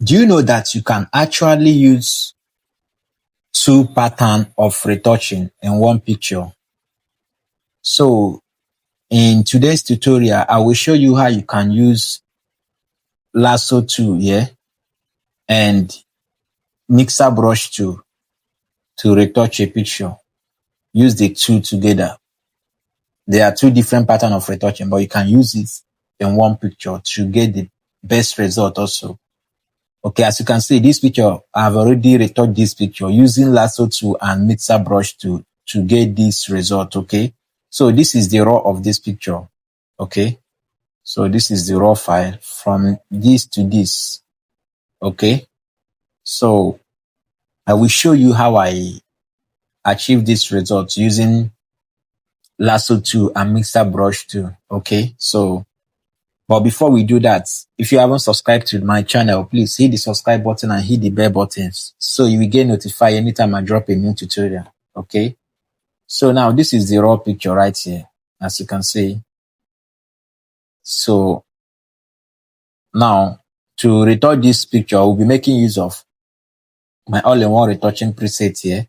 Do you know that you can actually use two patterns of retouching in one picture? So in today's tutorial, I will show you how you can use Lasso tool, yeah, and mixer brush tool to retouch a picture. Use the two together. There are two different patterns of retouching, but you can use it in one picture to get the best result also. Okay, as you can see, this picture, I've already retouched this picture using Lasso tool and mixer brush tool to get this result, okay? So this is the raw of this picture, okay? So this is the raw file from this to this, okay? So I will show you how I achieve this result using Lasso tool and mixer brush tool, okay? So but before we do that, if you haven't subscribed to my channel, please hit the subscribe button and hit the bell buttons so you will get notified anytime I drop a new tutorial. Okay. So now this is the raw picture right here, as you can see. So now to retouch this picture, we'll be making use of my all-in-one retouching preset here.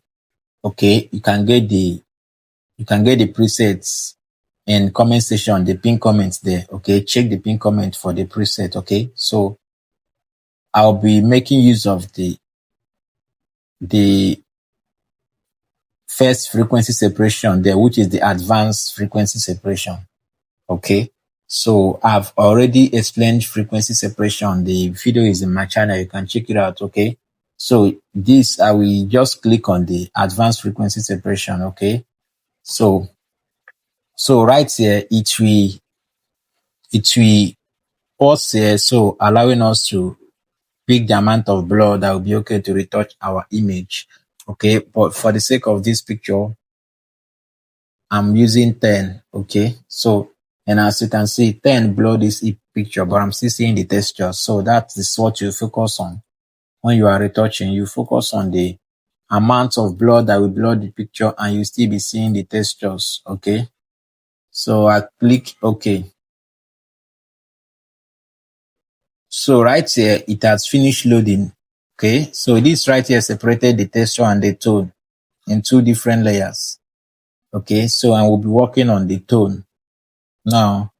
Okay. You can get the presets in comment section, the pin comments there. Okay. Check the pin comment for the preset. Okay. So I'll be making use of the first frequency separation there, which is the advanced frequency separation. Okay. So I've already explained frequency separation. The video is in my channel. You can check it out. Okay. So this, I will just click on the advanced frequency separation. Okay. So right here, it will pause here. So allowing us to pick the amount of blur that will be okay to retouch our image. Okay, but for the sake of this picture, I'm using 10. Okay, so and as you can see, 10 blur this picture, but I'm still seeing the texture. So that is what you focus on when you are retouching. You focus on the amount of blur that will blur the picture, and you still be seeing the textures. Okay, so I click OK. So right here, it has finished loading. Okay, so this right here separated the texture and the tone in two different layers. Okay, so I will be working on the tone. Now,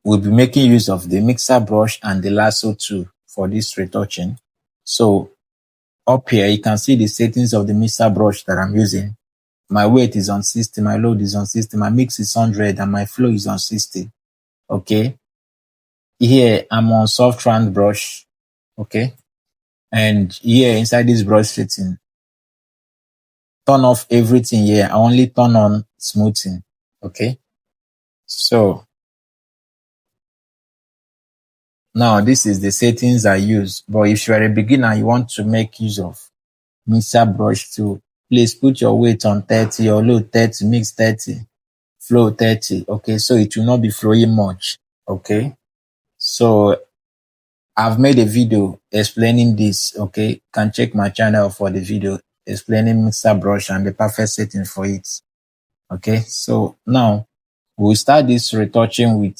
we'll be making use of the mixer brush and the lasso tool for this retouching. So up here, you can see the settings of the mixer brush that I'm using. My weight is on 60, my load is on 60, my mix is 100, and my flow is on 60. Okay. Here, I'm on soft round brush. Okay. And here, inside this brush setting, turn off everything here. I only turn on smoothing. Okay. So now this is the settings I use. But if you are a beginner, you want to make use of mixer brush tool, please put your weight on 30, your load 30, mix 30, flow 30. Okay. So it will not be flowing much. Okay. So I've made a video explaining this. Okay. You can check my channel for the video explaining mixer brush and the perfect setting for it. Okay. So now we'll start this retouching with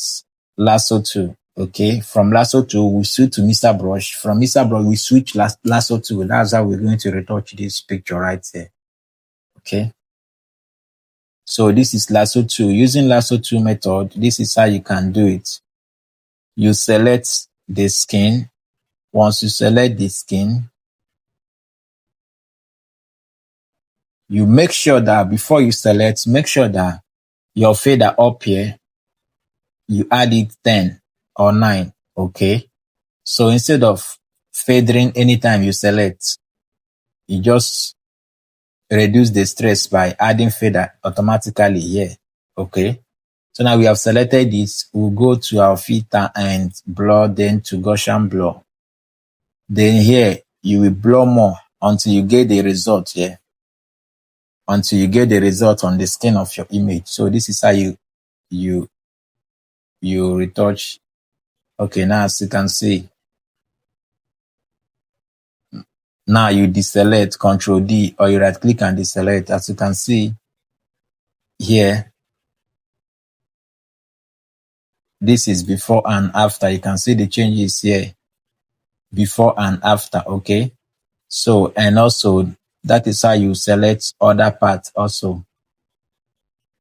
Lasso tool. Okay. From Lasso tool, we switch to mixer brush. From mixer brush, we switch Lasso tool. That's how we're going to retouch this picture right here. Okay. So this is Lasso tool. Using Lasso tool method, this is how you can do it. You select the skin. Once you select the skin, you make sure that before you select, make sure that your fader up here, you add it 10 or 9. Okay. So instead of fading anytime you select, you just reduce the stress by adding fader automatically here. Okay. So now we have selected this. We'll go to our filter and blur, then to Gaussian blur. Then here you will blur more until you get the result here. Until you get the result on the skin of your image. So this is how you retouch. Okay, now as you can see, now you deselect, Control D, or you right click and deselect. As you can see here, This is before and after. You can see the changes here, before and after. Okay. So, and also that is how you select other parts also.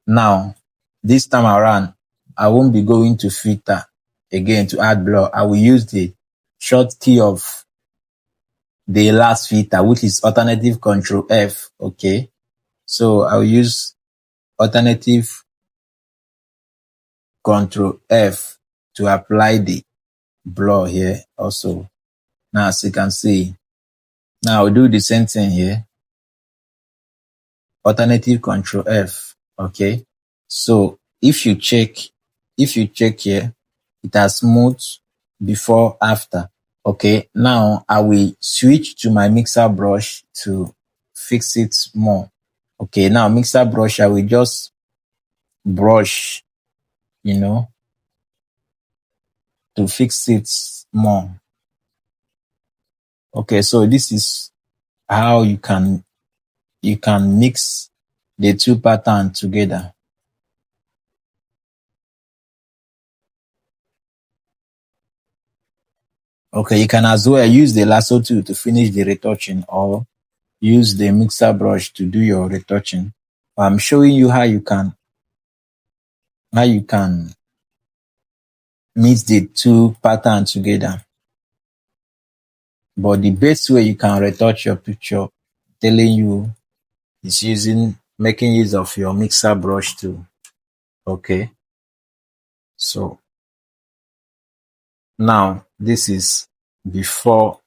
Now, this time around, I won't be going to filter again to add blur. I will use the short key of the last filter, which is alternative control F. Okay. So I will use alternative control F to apply the blur here also. Now, as you can see, now I'll do the same thing here. Alternative control F. Okay. So if you check here, it has smooth before, after. Okay. Now I will switch to my mixer brush to fix it more. Okay. Now mixer brush, I will just brush, you know, to fix it more. Okay. So this is how you can mix the two patterns together. Okay, you can as well use the lasso tool to finish the retouching, or use the mixer brush to do your retouching. I'm showing you how you can mix the two patterns together. But the best way you can retouch your picture, telling you, is making use of your mixer brush too. Okay. So now this is before,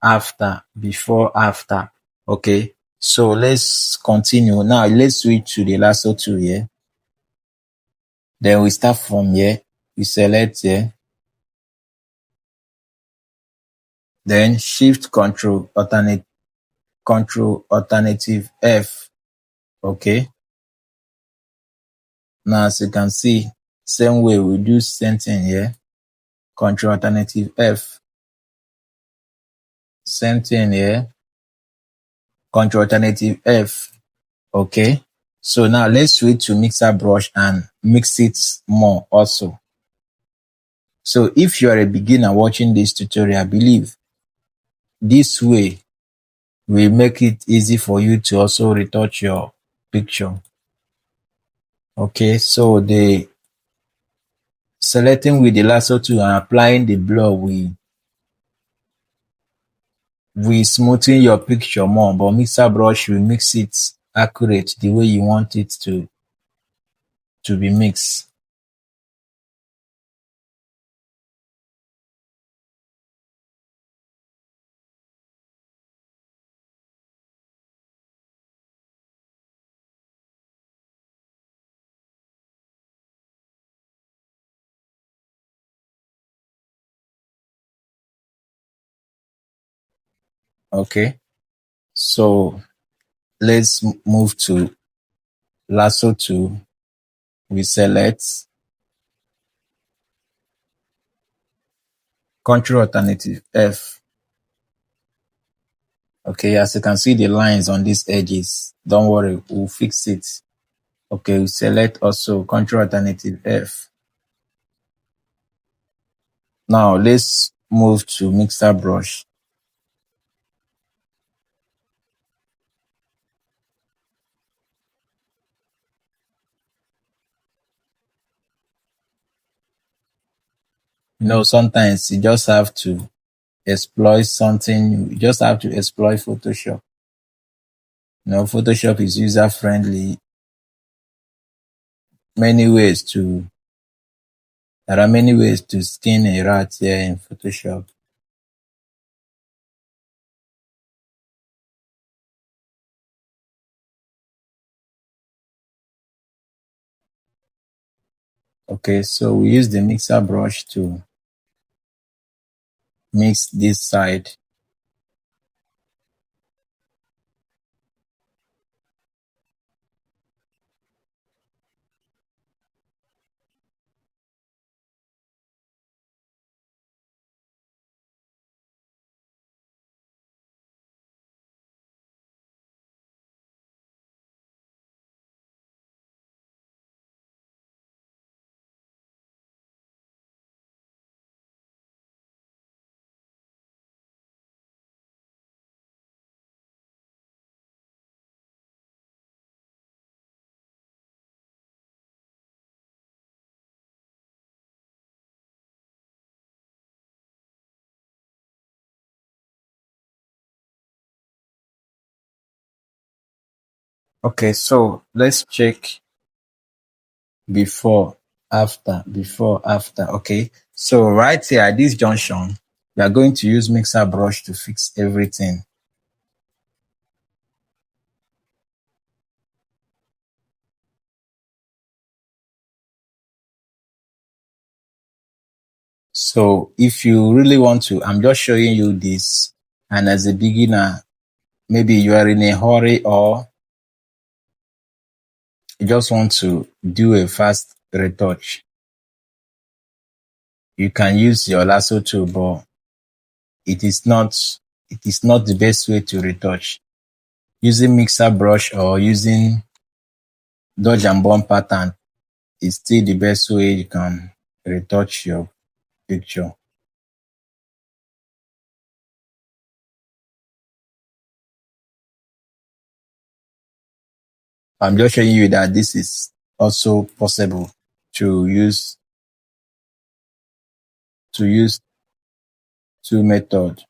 after, before, after. Okay. So let's continue. Now let's switch to the lasso tool here. Then we start from here. We select here. Then shift control alternative F. Okay. Now as you can see, same way we do same thing here. Control alternative F. Same thing here. Control alternative F. Okay. So now let's switch to mixer brush and mix it more also. So if you are a beginner watching this tutorial, I believe this way will make it easy for you to also retouch your picture. Okay, so the selecting with the lasso tool and applying the blur will smoothen your picture more, but mixer brush will mix it accurate the way you want it to be mixed. Okay, so let's move to lasso tool. We select control alternative F. Okay, as you can see the lines on these edges, don't worry, we'll fix it. Okay, we select also control alternative F. Now let's move to mixer brush. Sometimes you just have to exploit something new. You just have to exploit Photoshop. Photoshop is user friendly. Many ways to There are many ways to skin a rat here in Photoshop. Okay, so we use the mixer brush to mix this side. Okay, so let's check before, after. Okay, so right here at this junction, we are going to use mixer brush to fix everything. So if you really want to, I'm just showing you this. And as a beginner, maybe you are in a hurry or you just want to do a fast retouch. You can use your lasso tool, but it is not the best way to retouch. Using mixer brush or using dodge and burn pattern is still the best way you can retouch your picture. I'm just showing you that this is also possible to use two methods.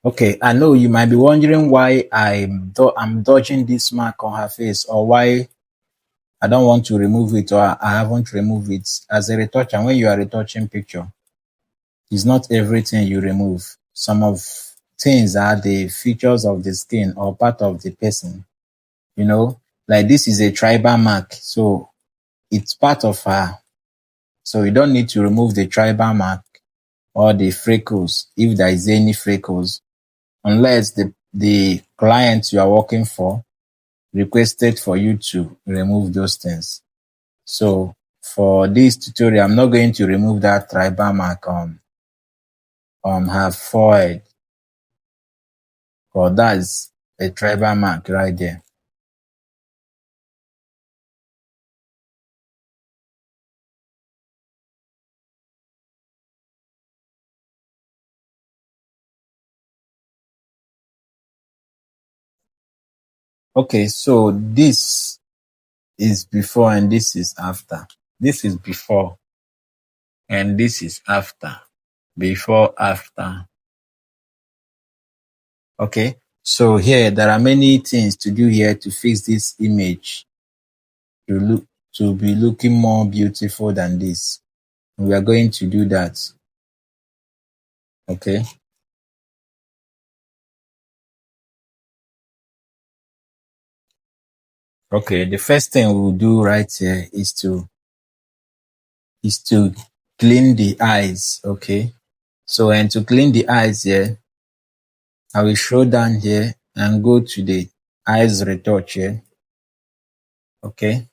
Okay, I know you might be wondering why I'm dodging this mark on her face, or why I don't want to remove it, or I haven't removed it. As a retoucher, when you are retouching picture, it's not everything you remove. Some of things are the features of the skin or part of the person. You know, like this is a tribal mark, so it's part of her. So you don't need to remove the tribal mark or the freckles if there is any freckles, unless the client you are working for requested for you to remove those things. So for this tutorial, I'm not going to remove that tribal mark on her forehead, or that's a tribal mark right there. Okay, so this is before and this is after. This is before and this is after. Before, after. Okay, so here there are many things to do here to fix this image to look to be looking more beautiful than this. We are going to do that. Okay. Okay. The first thing we'll do right here is to clean the eyes. Okay. So, and to clean the eyes here, I will scroll down here and go to the eyes retouch here. Okay.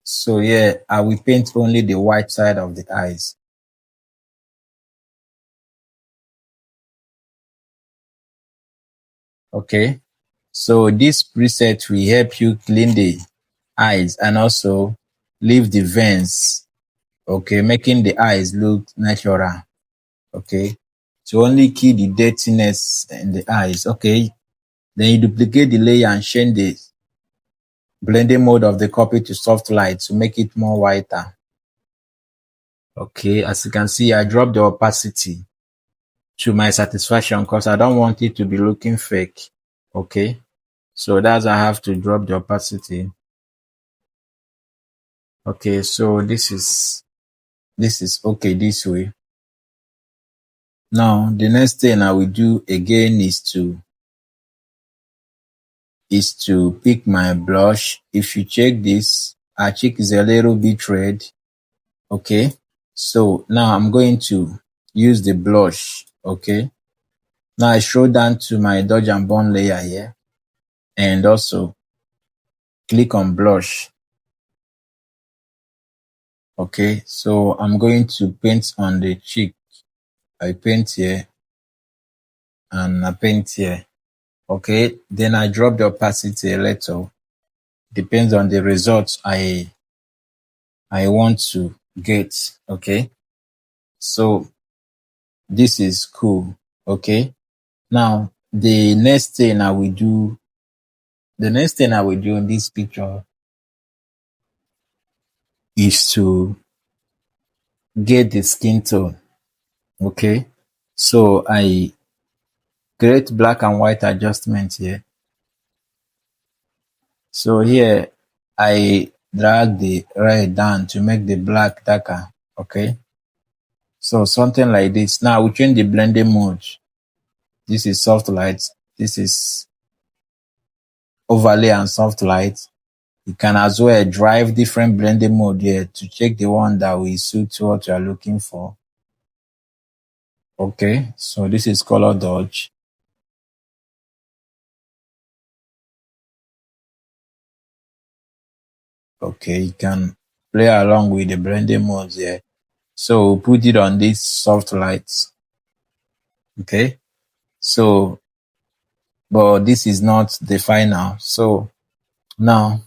So here I will paint only the white side of the eyes. Okay. So this preset will help you clean the eyes and also leave the veins. Okay, making the eyes look natural. Okay, to only kill the dirtiness in the eyes. Okay, then you duplicate the layer and change the blending mode of the copy to soft light to make it more whiter. Okay, as you can see, I dropped the opacity to my satisfaction because I don't want it to be looking fake. Okay, so that's I have to drop the opacity. Okay, so this is okay this way. Now the next thing I will do again is to pick my blush. If you check this, our cheek is a little bit red. Okay. So now I'm going to use the blush. Okay. Now I scroll down to my dodge and burn layer here and also click on blush. Okay. So I'm going to paint on the cheek. I paint here and I paint here. Okay. Then I drop the opacity a little. Depends on the results I want to get. Okay. So this is cool. Okay. Now the next thing I will do in this picture is to get the skin tone. Okay. So I create black and white adjustment here. So here I drag the red down to make the black darker. Okay. So something like this. Now we change the blending mode. This is soft light. This is overlay and soft light. You can as well drive different blending mode here to check the one that will suit what you are looking for. Okay, so this is color dodge. Okay, you can play along with the blending modes here. So put it on this soft lights. Okay, so but this is not the final. So now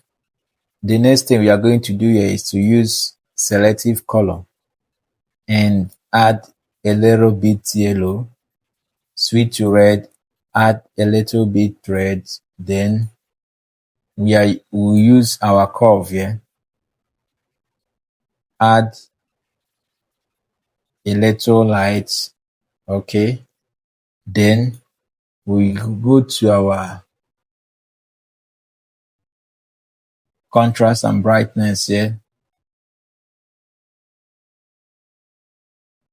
the next thing we are going to do here is to use selective color and add a little bit yellow, switch to red, add a little bit red, then we'll use our curve here, add a little light. Okay, then we go to our contrast and brightness here,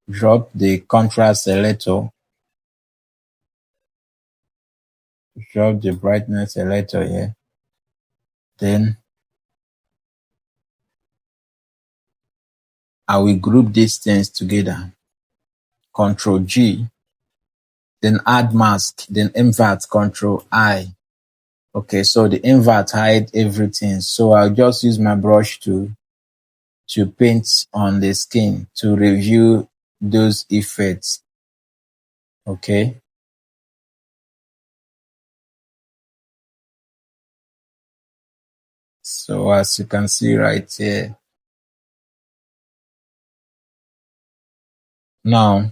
drop the contrast a little, drop the brightness a little here, then I will group these things together, Control G, then add mask, then invert, Control I. Okay, so the invert hide everything. So I'll just use my brush to paint on the skin to review those effects. Okay. So as you can see right here. Now,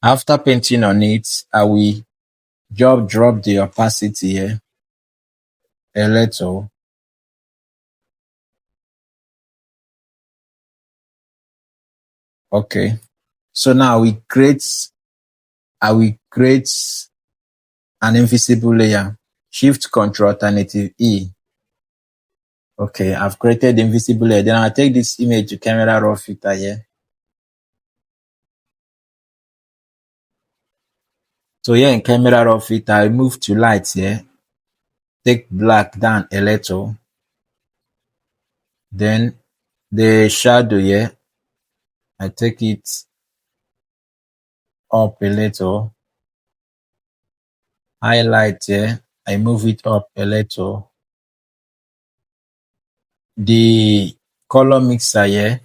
after painting on it, I will just drop the opacity here a little. Okay. So now I will create an invisible layer. Shift Control Alternative E. Okay, I've created the invisible layer. Then I'll take this image to camera raw filter here. So here in camera raw filter, I move to light here. Take black down a little. Then the shadow here, I take it up a little. Highlight here, I move it up a little. The color mixer here,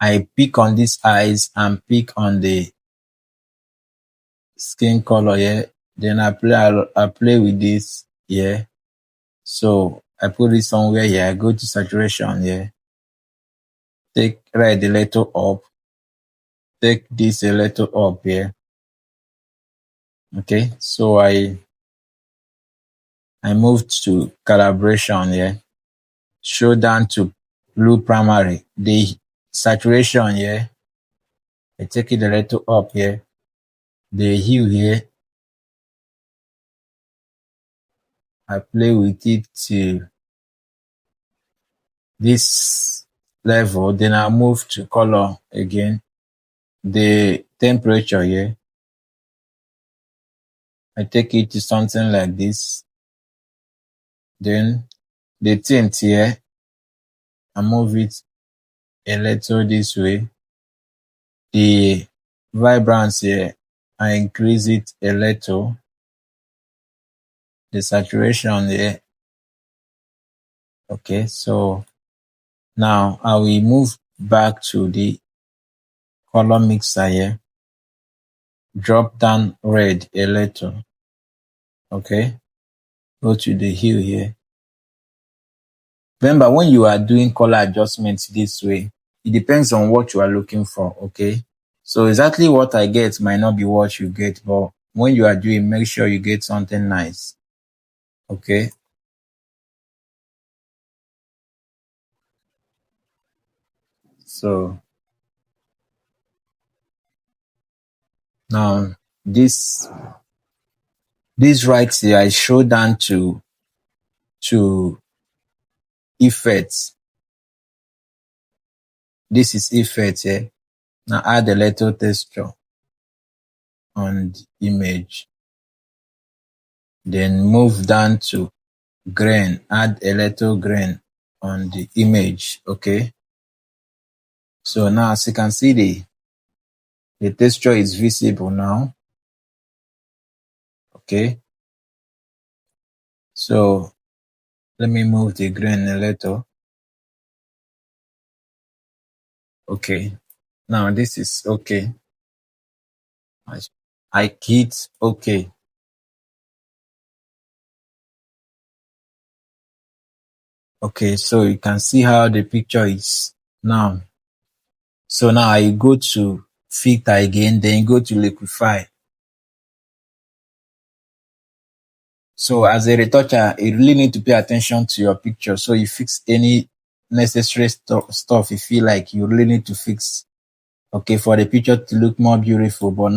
I pick on these eyes and pick on the skin color here. Then I play with this here. So I put it somewhere here. I go to saturation here. Take red a little up. Take this a little up here. Okay, so I moved to calibration here. Show down to blue primary. The saturation here, I take it a little up here. The hue here, I play with it to this level, then I'll move to color again. The temperature here, I take it to something like this. Then the tint here, I move it a little this way. The vibrance here, I increase it a little. The saturation here. Okay, so now I will move back to the color mixer here. Drop down red a little. Okay, go to the hue here. Remember, when you are doing color adjustments this way, it depends on what you are looking for. Okay, so exactly what I get might not be what you get, but when you are doing, make sure you get something nice. Okay, so now this right here, I show down to effects. This is effect here. Now add a little texture on the image. Then move down to grain. Add a little grain on the image. Okay. So now as you can see, the texture is visible now. Okay. So let me move the grain a little. Okay. Now this is okay. I hit okay. Okay, so you can see how the picture is now. So now I go to filter again, then go to liquify. So as a retoucher, you really need to pay attention to your picture. So you fix any necessary stuff you feel like you really need to fix. Okay, for the picture to look more beautiful, but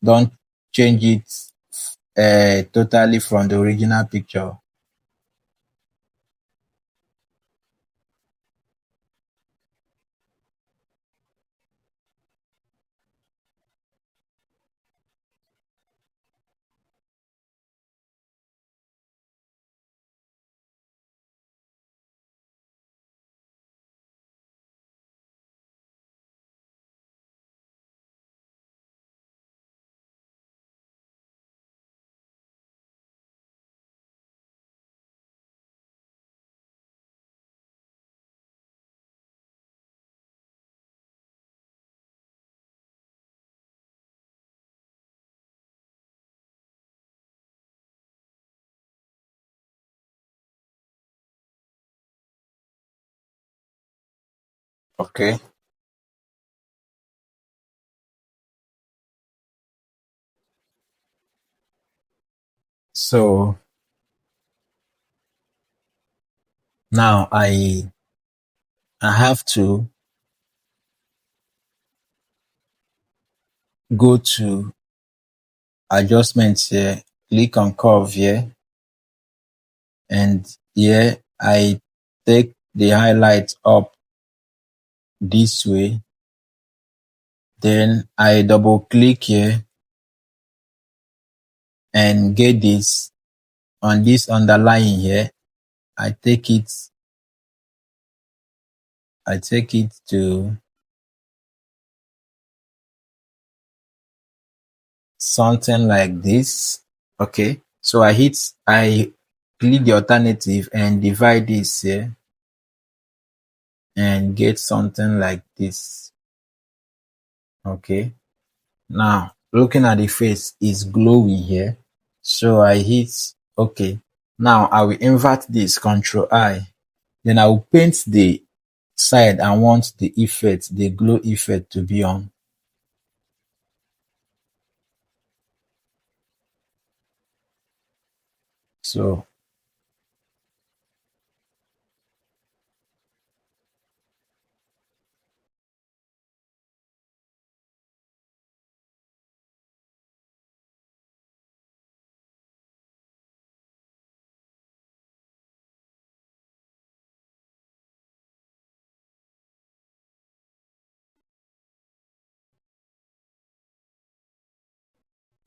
don't change it totally from the original picture. Okay. So now I have to go to adjustments here, click on curve here, and here I take the highlight up this way. Then I double click here and get this on this underlying here. I take it to something like this. Okay. So I click the alternative and divide this here and get something like this. Okay. Now looking at the face is glowing here. So I hit okay. Now I will invert this Control I. Then I will paint the side I want the effect, the glow effect to be on. So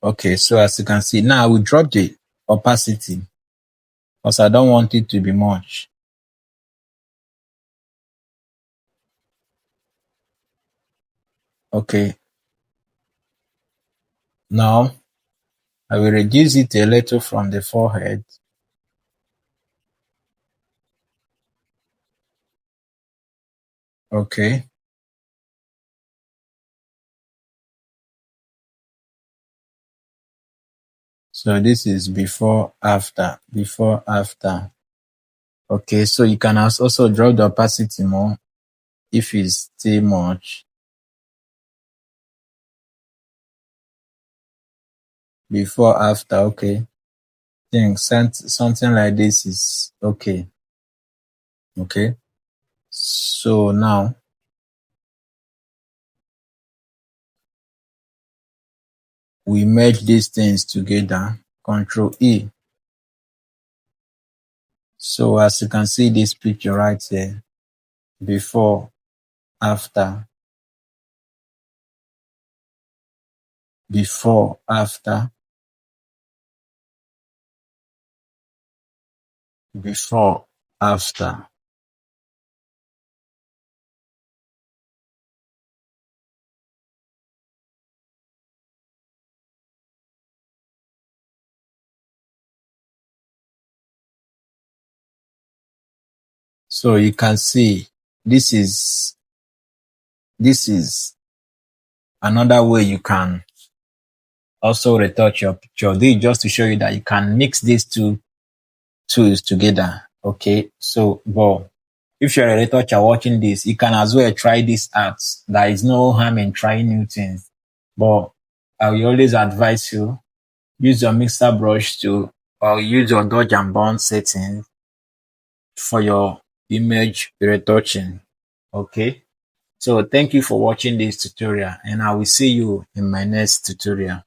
Okay, so as you can see, now I will drop the opacity because I don't want it to be much. Okay, now I will reduce it a little from the forehead. Okay, so this is before, after, before, after. Okay, so you can also drop the opacity more if it's too much. Before, after, okay. Think something like this is okay. Okay, so now we merge these things together. Control E. So as you can see this picture right here, before, after, before, after, before, after. So you can see this is this is another way you can also retouch your picture. This is just to show you that you can mix these two tools together. Okay, so but if you're a retoucher watching this, you can as well try this out. There is no harm in trying new things. But I will always advise you use your mixer brush to or use your dodge and burn setting for your image retouching. Okay. So thank you for watching this tutorial and I will see you in my next tutorial.